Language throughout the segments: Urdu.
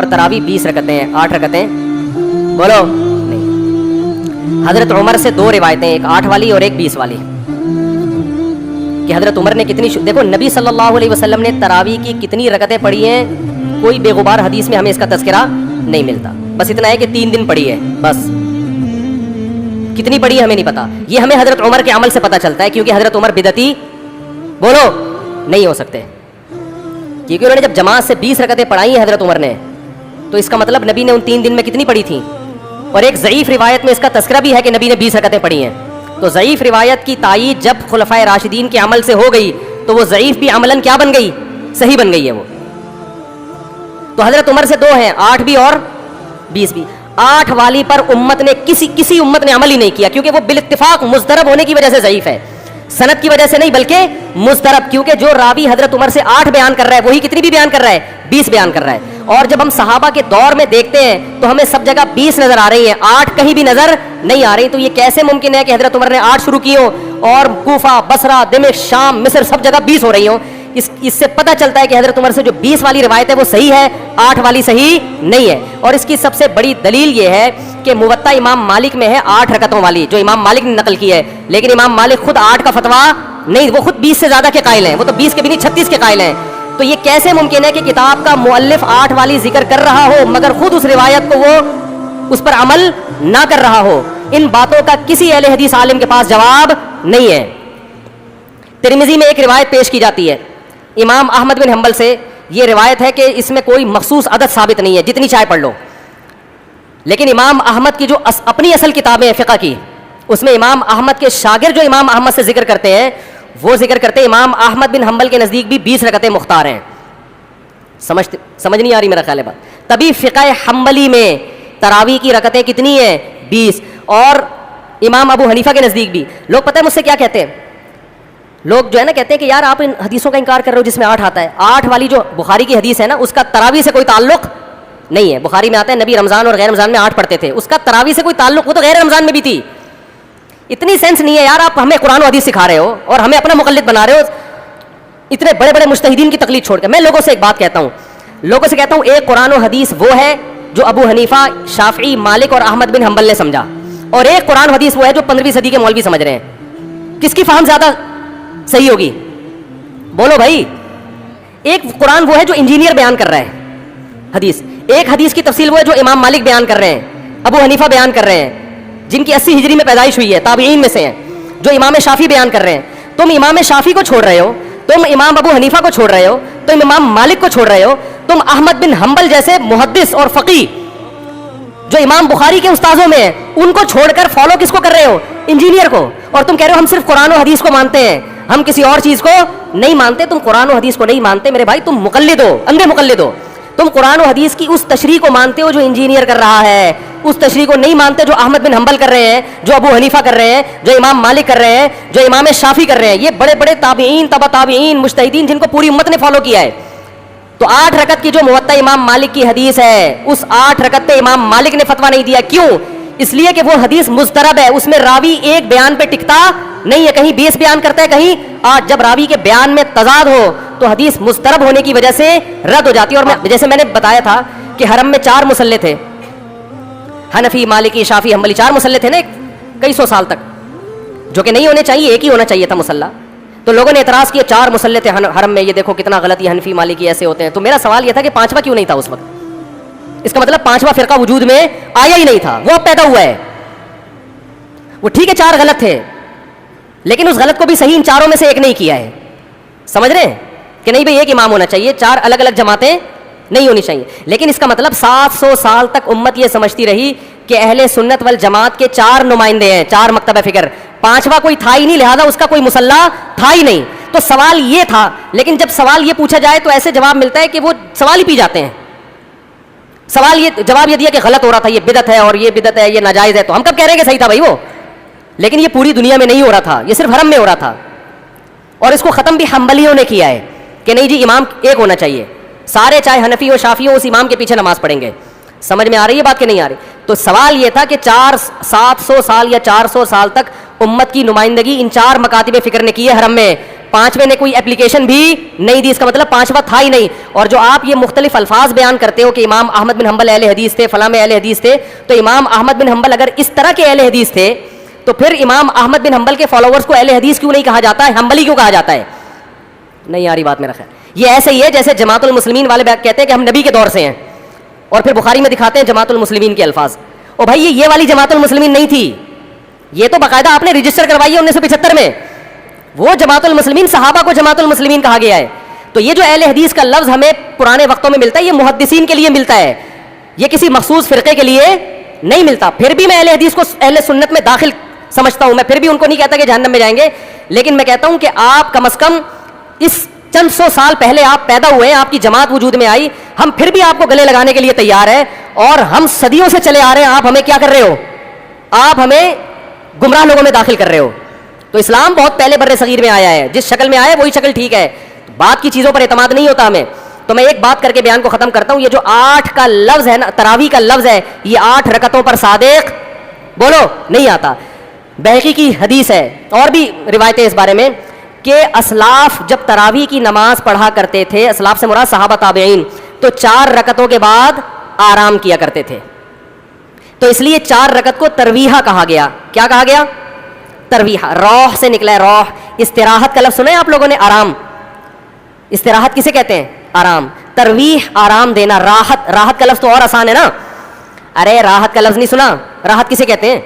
اور تراویح 20 رکعتیں ہیں, 8 رکعتیں بولو نہیں. حضرت عمر سے 2 روایتیں, ایک 8 والی اور ایک 20 والی, کہ حضرت عمر نے کتنی دیکھو نبی صلی اللہ علیہ وسلم نے تراویح کی کتنی رکعتیں پڑھی ہیں, کوئی بے غبار حدیث میں ہمیں اس کا تذکرہ نہیں ملتا. بس اتنا ہے کہ 3 دن پڑھی ہے, بس کتنی پڑھی ہے ہمیں نہیں پتا. یہ ہمیں حضرت عمر کے عمل سے پتا چلتا ہے, کیونکہ حضرت عمر بدعتی بولو نہیں ہو سکتے, کیونکہ انہوں نے جب جماعت سے 20 رکعتیں پڑھائی ہیں حضرت عمر نے, تو اس کا مطلب نبی نے ان 3 دن میں کتنی پڑھی تھیں. اور ایک ضعیف روایت میں اس کا تذکرہ بھی ہے کہ نبی نے 20 رکعتیں پڑھی ہیں. تو ضعیف روایت کی تائید جب خلفائے راشدین کے عمل سے ہو گئی تو وہ ضعیف بھی عملاً کیا بن گئی, صحیح بن گئی ہے وہ. تو حضرت عمر سے 2 ہیں, 8 بھی اور 20 بھی. 8 والی پر امت نے کسی امت نے عمل ہی نہیں کیا, کیونکہ وہ بالاتفاق مضطرب ہونے کی وجہ سے ضعیف ہے, سند کی وجہ سے نہیں بلکہ مضطرب, کیونکہ جو راوی حضرت عمر سے 8 بیان کر رہا ہے وہی کتنی بھی بیان کر رہا ہے, 20 بیان کر رہا ہے. اور جب ہم صحابہ کے دور میں دیکھتے ہیں تو ہمیں سب جگہ 20 نظر آ رہی ہیں, 8 کہیں بھی نظر نہیں آ رہی. تو یہ کیسے ممکن ہے کہ حضرت عمر نے 8 شروع کی ہوں اور کوفہ, بصرہ, دمشق, شام, مصر سب جگہ 20 ہو رہی ہوں؟ اس سے پتہ چلتا ہے کہ حضرت عمر سے جو 20 والی روایت ہے وہ صحیح ہے, 8 والی صحیح نہیں ہے. اور اس کی سب سے بڑی دلیل یہ ہے کہ موطا امام مالک میں ہے 8 رکعتوں والی, جو امام مالک نے نقل کی ہے, لیکن امام مالک خود 8 کا فتویٰ نہیں, وہ خود 20 سے زیادہ کے قائل ہیں, وہ تو 20 کے بھی نہیں 36 کے قائل ہیں. تو یہ کیسے ممکن ہے کہ کتاب کا مؤلف 8 والی ذکر کر رہا ہو مگر خود اس روایت کو وہ اس پر عمل نہ کر رہا ہو؟ ان باتوں کا کسی اہل حدیث عالم کے پاس جواب نہیں ہے. ترمذی میں ایک روایت پیش کی جاتی ہے امام احمد بن حنبل سے, یہ روایت ہے کہ اس میں کوئی مخصوص عدد ثابت نہیں ہے, جتنی چاہے پڑھ لو. لیکن امام احمد کی جو اپنی اصل کتابیں ہیں فقہ کی, اس میں امام احمد کے شاگرد جو امام احمد سے ذکر کرتے ہیں وہ ذکر کرتے ہیں امام احمد بن حنبل کے نزدیک بھی 20 رکعتیں مختار ہیں. سمجھ نہیں آ رہی میرا خیال ہے بات. تبھی فقہ حنبلی میں تراویح کی رکعتیں کتنی ہیں, 20. اور امام ابو حنیفہ کے نزدیک بھی. لوگ پتہ ہے مجھ سے کیا کہتے ہیں, لوگ جو ہے نا کہتے ہیں کہ یار آپ ان حدیثوں کا انکار کر رہے ہو جس میں 8 آتا ہے. 8 والی جو بخاری کی حدیث ہے نا اس کا تراویح سے کوئی تعلق نہیں ہے. بخاری میں آتا ہے نبی رمضان اور غیر رمضان میں 8 پڑھتے تھے, اس کا تراویح سے کوئی تعلق, وہ تو غیر رمضان میں بھی تھی. اتنی سینس نہیں ہے یار, آپ ہمیں قرآن و حدیث سکھا رہے ہو اور ہمیں اپنا مقلد بنا رہے ہو اتنے بڑے بڑے مجتہدین کی تقلید چھوڑ کے. میں لوگوں سے ایک بات کہتا ہوں, ایک قرآن و حدیث وہ ہے جو ابو حنیفہ, شافعی, مالک اور احمد بن حنبل نے سمجھا, اور ایک قرآن و حدیث وہ ہے جو 15ویں صدی کے مولوی سمجھ رہے ہیں. کس کی فہم زیادہ صحیح ہوگی بولو بھائی؟ ایک قرآن وہ ہے جو انجینئر بیان کر رہا ہے حدیث, ایک حدیث کی تفصیل وہ ہے جو امام مالک بیان کر رہے ہیں, ابو حنیفہ بیان کر رہے ہیں جن کی 80 ہجری میں پیدائش ہوئی ہے, تابعین میں سے ہیں, جو امام شافعی بیان کر رہے ہیں. تم امام شافعی کو چھوڑ رہے ہو, تم امام ابو حنیفہ کو چھوڑ رہے ہو, تم امام مالک کو چھوڑ رہے ہو, تم احمد بن حنبل جیسے محدث اور فقی جو امام بخاری کے استاذوں میں ہیں ان کو چھوڑ کر فالو کس کو کر رہے ہو؟ انجینئر کو. اور تم کہہ رہے ہو ہم صرف قرآن و حدیث کو مانتے ہیں, ہم کسی اور چیز کو نہیں مانتے. تم قرآن و حدیث کو نہیں مانتے میرے بھائی, تم مقلد ہو, اندھے مقلد ہو. تم قرآن و حدیث کی اس تشریح کو مانتے ہو جو انجینئر کر رہا ہے, اس تشریح کو نہیں مانتے جو احمد بن حنبل کر رہے ہیں, جو ابو حنیفہ کر رہے ہیں, جو امام مالک کر رہے ہیں, جو امام شافعی کر رہے ہیں. یہ بڑے بڑے تابعین, تبع تابعین, مجتہدین جن کو پوری امت نے فالو کیا ہے. تو 8 رکعت کی جو موطا امام مالک کی حدیث ہے, اس 8 رکعت پہ امام مالک نے فتویٰ نہیں دیا. کیوں؟ اس لیے کہ وہ حدیث مضطرب ہے, اس میں راوی ایک بیان پہ ٹکتا نہیں ہے, کہیں 20 بیان کرتا ہے, کہیں 8. جب راوی کے بیان میں تضاد ہو تو حدیث مضطرب ہونے کی وجہ سے رد ہو جاتی ہے. اور جیسے میں نے بتایا تھا کہ حرم میں 4 مصلے تھے, حنفی, مالکی, شافعی, حنبلی, 4 مصلے تھے نا کئی سو سال تک, جو کہ نہیں ہونے چاہیے, ایک ہی ہونا چاہیے تھا مصلہ. تو لوگوں نے اعتراض کیا 4 مصلے تھے حرم میں, یہ دیکھو کتنا غلط, یہ حنفی مالکی ایسے ہوتے ہیں. تو میرا سوال یہ تھا کہ 5واں کیوں نہیں تھا اس وقت؟ اس کا مطلب 5واں فرقہ وجود میں آیا ہی نہیں تھا, وہ اب پیدا ہوا ہے. وہ ٹھیک ہے 4 غلط تھے, لیکن اس غلط کو بھی صحیح ان 4 میں سے ایک نہیں کیا ہے. سمجھ رہے ہیں کہ نہیں بھائی ایک امام ہونا چاہیے, 4 الگ الگ جماعتیں نہیں ہونی چاہیے. لیکن اس کا مطلب 700 سال تک امت یہ سمجھتی رہی کہ اہل سنت والجماعت کے 4 نمائندے ہیں, 4 مکتب فکر, 5واں کوئی تھا ہی نہیں, لہذا اس کا کوئی مصلہ تھا ہی نہیں. تو سوال یہ تھا, لیکن جب سوال یہ پوچھا جائے تو ایسے جواب ملتا ہے کہ وہ سوال ہی پی جاتے ہیں. سوال یہ جواب یہ دیا کہ غلط ہو رہا تھا, یہ بدعت ہے, اور یہ بدعت ہے, یہ ناجائز ہے. تو ہم کب کہہ رہے ہیں کہ صحیح تھا بھائی وہ؟ لیکن یہ پوری دنیا میں نہیں ہو رہا تھا, یہ صرف حرم میں ہو رہا تھا. اور اس کو ختم بھی حنبلیوں نے کیا ہے کہ نہیں جی امام ایک ہونا چاہیے, سارے چاہے حنفی ہو شافعی ہو اس امام کے پیچھے نماز پڑھیں گے. سمجھ میں آ رہی ہے بات کہ نہیں آ رہی؟ تو سوال یہ تھا کہ 700 سال یا 400 سال تک امت کی نمائندگی ان 4 مکاتب فکر نے کی ہے حرم میں, پانچویں نے کوئی اپلیکیشن بھی نہیں دی, اس کا مطلب پانچواں تھا ہی نہیں. اور جو آپ یہ مختلف الفاظ بیان کرتے ہو کہ امام احمد بن حنبل اہل حدیث تھے, فلاں میں اہل حدیث تھے, تو امام احمد بن حنبل اگر اس طرح کے اہل حدیث تھے تو پھر امام احمد بن حنبل کے فالوورز کو اہل حدیث کیوں نہیں کہا جاتا ہے, حنبلی کیوں کہا جاتا ہے؟ نہیں آ رہی بات میرا خیال. یہ ایسے ہی ہے جیسے جماعت المسلمین والے کہتے ہیں کہ ہم نبی کے دور سے ہیں, اور پھر بخاری میں دکھاتے ہیں جماعت المسلمین کے الفاظ. او بھائی یہ والی جماعت المسلمین نہیں تھی, یہ تو باقاعدہ آپ نے رجسٹر کروائی ہے 1975 میں. وہ جماعت المسلمین صحابہ کو جماعت المسلمین کہا گیا ہے. تو یہ جو اہل حدیث کا لفظ ہمیں پرانے وقتوں میں ملتا ہے, یہ محدثین کے لیے ملتا ہے, یہ کسی مخصوص فرقے کے لیے نہیں ملتا. پھر بھی میں اہل حدیث کو اہل سنت میں داخل سمجھتا ہوں, میں پھر بھی ان کو نہیں کہتا کہ جہنم میں جائیں گے, لیکن میں کہتا ہوں کہ آپ کم از کم اس چند سو سال پہلے آپ پیدا ہوئے ہیں, آپ کی جماعت وجود میں آئی, ہم پھر بھی آپ کو گلے لگانے کے لیے تیار ہیں, اور ہم صدیوں سے چلے آ رہے ہیں, آپ ہمیں کیا کر رہے ہو, آپ ہمیں گمراہ لوگوں میں داخل کر رہے ہو. تو اسلام بہت پہلے بر صغیر میں آیا ہے, جس شکل میں آیا وہی شکل ٹھیک ہے, بات کی چیزوں پر اعتماد نہیں ہوتا ہمیں. تو میں ایک بات کر کے بیان کو ختم کرتا ہوں, یہ جو 8 کا لفظ ہے نا, تراویح کا لفظ ہے, یہ 8 رکعتوں پر صادق بولو نہیں آتا. بہقی کی حدیث ہے اور بھی روایتیں اس بارے میں کہ اسلاف جب تراویح کی نماز پڑھا کرتے تھے, اسلاف سے مراد صحابہ تابعین, تو 4 رکعتوں کے بعد آرام کیا کرتے تھے. تو اس لیے 4 رکعت کو ترویحہ کہا گیا. کیا کہا گیا؟ ترویحہ. روح سے نکلا ہے روح. استراحت کا لفظ سنا ہے آپ لوگوں نے؟ آرام. استراحت کسے کہتے ہیں؟ آرام. ترویح آرام دینا. راحت, راحت کا لفظ تو اور آسان ہے نا. ارے راحت کا لفظ نہیں سنا؟ راحت کسے کہتے ہیں؟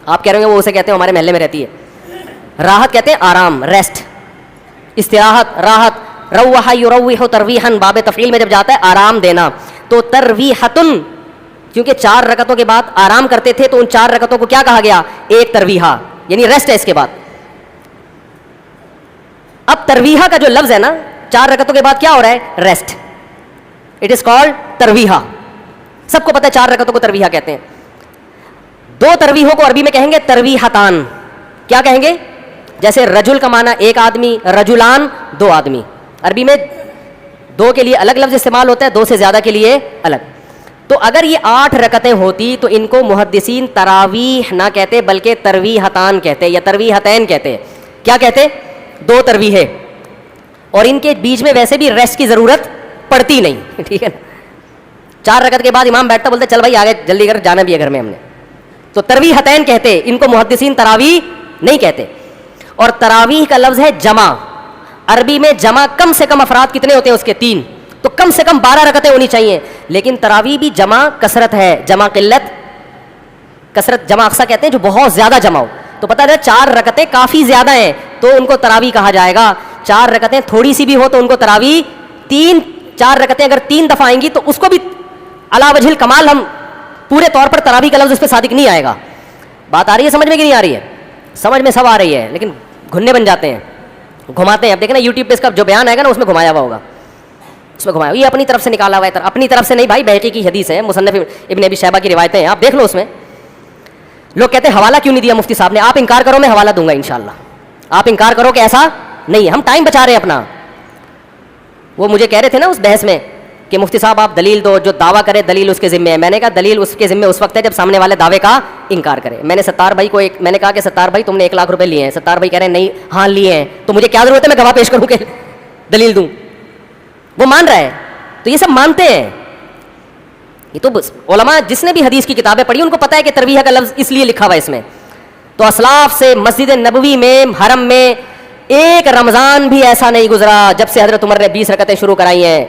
آپ کہہ رہے ہیں وہ اسے کہتے ہیں, ہمارے محلے میں رہتی ہے. راحت کہتے ہیں آرام, ریسٹ. استراحت, راحت. روح یروح ترویحا, باب تفعیل میں جب جاتا ہے آرام دینا. تو ترویحتن, کیونکہ 4 رکعتوں کے بعد آرام کرتے تھے, تو ان 4 رکعتوں کو کیا کہا گیا؟ ایک ترویحہ, یعنی ریسٹ ہے اس کے بعد. اب ترویحہ کا جو لفظ ہے نا, 4 رکعتوں کے بعد کیا ہو رہا ہے؟ ریسٹ. اٹ از کالڈ ترویحہ. سب کو پتہ ہے 4 رکعتوں کو ترویحہ کہتے ہیں. 2 ترویحوں کو عربی میں کہیں گے ترویحتان. کیا کہیں گے؟ جیسے رجل کا معنی ایک آدمی, رجلان 2 آدمی. عربی میں 2 کے لیے الگ لفظ استعمال ہوتا ہے, 2 سے زیادہ کے لیے الگ. تو اگر یہ 8 رکعتیں ہوتی تو ان کو محدثین تراویح نہ کہتے بلکہ ترویحتان کہتے یا ترویحتین کہتے. کیا کہتے؟ 2 ترویحیں. اور ان کے بیچ میں ویسے بھی ریسٹ کی ضرورت پڑتی نہیں, ٹھیک ہے نا. 4 رکعت کے بعد امام بیٹھتا, بولتے چل بھائی آگے جلدی کر, جانا بھی ہے گھر میں ہم نے. تو ترویحتین کہتے, ان کو محدثین تراویح نہیں کہتے. اور تراویح کا لفظ ہے جمع. عربی میں جمع کم سے کم افراد کتنے ہوتے ہیں اس کے؟ 3. تو کم سے کم 12 رکعتیں ہونی چاہیے. لیکن تراویح بھی جمع کثرت ہے, جمع قلت کثرت. جمع اقصا کہتے ہیں جو بہت زیادہ جمع ہو. تو پتہ ہے 4 رکعتیں کافی زیادہ ہیں تو ان کو تراویح کہا جائے گا. 4 رکعتیں تھوڑی سی بھی ہو تو ان کو تراویح. 4 رکعتیں اگر 3 دفعہ آئیں گی تو اس کو بھی علی وجہ الکمال ہم پورے طور پر تراویح کا لفظ اس پہ صادق نہیں آئے گا. بات آ رہی ہے سمجھ میں کہ نہیں آ رہی ہے؟ سمجھ میں سب آ رہی ہے, لیکن گھننے بن جاتے ہیں, گھماتے ہیں. اب دیکھیں نا یوٹیوب پہ اس کا جو بیان آئے گا نا, اس میں گھمایا ہوا ہوگا, اس میں گھمایا. یہ اپنی طرف سے نکالا ہوا ہے, اپنی طرف سے نہیں بھائی, بہقی کی حدیث ہے, مصنف ابن ابی شیبہ کی روایتیں ہیں, آپ دیکھ لو. اس میں لوگ کہتے ہیں حوالہ کیوں نہیں دیا مفتی صاحب نے. آپ انکار کرو, میں حوالہ دوں گا انشاءاللہ. آپ انکار کرو کہ ایسا نہیں ہے, ہم ٹائم بچا رہے ہیں اپنا. وہ مجھے کہہ رہے تھے نا اس بحث میں کہ مفتی صاحب آپ دلیل دو, جو دعویٰ کرے دلیل اس کے ذمہ ہے. میں نے کہا دلیل اس کے ذمہ اس وقت ہے جب سامنے والے دعوے کا انکار کرے. میں نے ستار بھائی کو میں نے کہا کہ ستار بھائی تم نے 1 لاکھ روپے لیے ہیں. ستار بھائی کہہ رہے ہیں نہیں, ہاں لیے ہیں. تو مجھے کیا ضرورت ہے میں گواہ پیش کروں کہ دلیل دوں؟ وہ مان رہا ہے. تو یہ سب مانتے ہیں. یہ تو علماء جس نے بھی حدیث کی کتابیں پڑھی ان کو پتہ ہے کہ ترویح کا لفظ اس لیے لکھا ہوا ہے اس میں. تو اسلاف سے مسجد نبوی میں, حرم میں ایک رمضان بھی ایسا نہیں گزرا جب سے حضرت عمر نے 20 رکعتیں شروع کرائی ہیں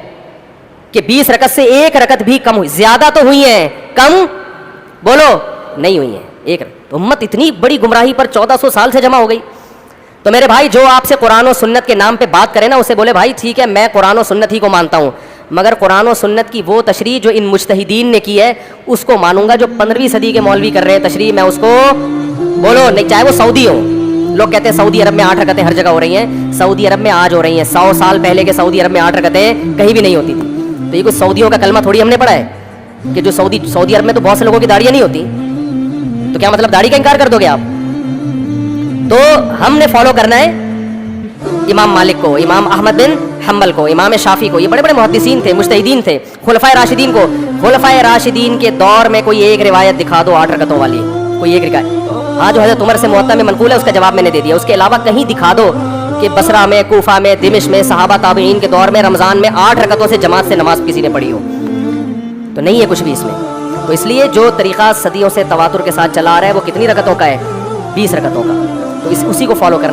کہ 20 رکعت سے 1 رکعت بھی کم ہوئی. زیادہ تو ہوئی ہیں, کم بولو نہیں ہوئی ہیں. 1 رکعت. امت اتنی بڑی گمراہی پر 1400 سال سے جمع ہو گئی. تو میرے بھائی جو آپ سے قرآن و سنت کے نام پہ بات کرے نا, اسے بولے بھائی ٹھیک ہے میں قرآن و سنت ہی کو مانتا ہوں, مگر قرآن و سنت کی وہ تشریح جو ان مجتہدین نے کی ہے اس کو مانوں گا. جو 15ویں صدی کے مولوی کر رہے ہیں تشریح, میں اس کو بولو نہیں, چاہے وہ سعودی ہو. لوگ کہتے ہیں سعودی عرب میں 8 رکعتیں ہر جگہ ہو رہی ہیں. سعودی عرب میں آج ہو رہی ہیں, 100 سال پہلے کے سعودی عرب میں 8 رکعتیں کہیں بھی نہیں ہوتی تھی. تو یہ کچھ سعودیوں کا کلمہ تھوڑی ہم نے پڑھا ہے کہ جو سعودی عرب میں تو بہت سے لوگوں کی داڑیاں نہیں ہوتی. تو کیا مطلب داڑھی کا انکار کر دو گے آپ؟ تو ہم نے فالو کرنا ہے امام مالک کو, امام احمد بن حنبل کو, امام شافعی کو. یہ بڑے بڑے محدثین تھے, مجتہدین تھے. خلفائے راشدین کو, خلفائے راشدین کے دور میں کوئی ایک روایت دکھا دو 8 رکعتوں والی, کوئی ایک روایت. ہاں جو حضرت عمر سے موطا میں منقول ہے اس کا جواب میں نے دے دیا. اس کے علاوہ کہیں دکھا دو کہ بصرہ میں، کوفہ میں، دمشق میں، صحابہ تابعین کے دور میں رمضان میں 8 رکعتوں سے جماعت سے نماز کسی نے پڑھی ہو، تو نہیں ہے کچھ بھی اس میں. تو اس لیے جو طریقہ صدیوں سے تواتر کے ساتھ چلا آ رہا ہے وہ کتنی رکعتوں کا ہے؟ 20 رکعتوں کا. تو اسی کو فالو کرنا.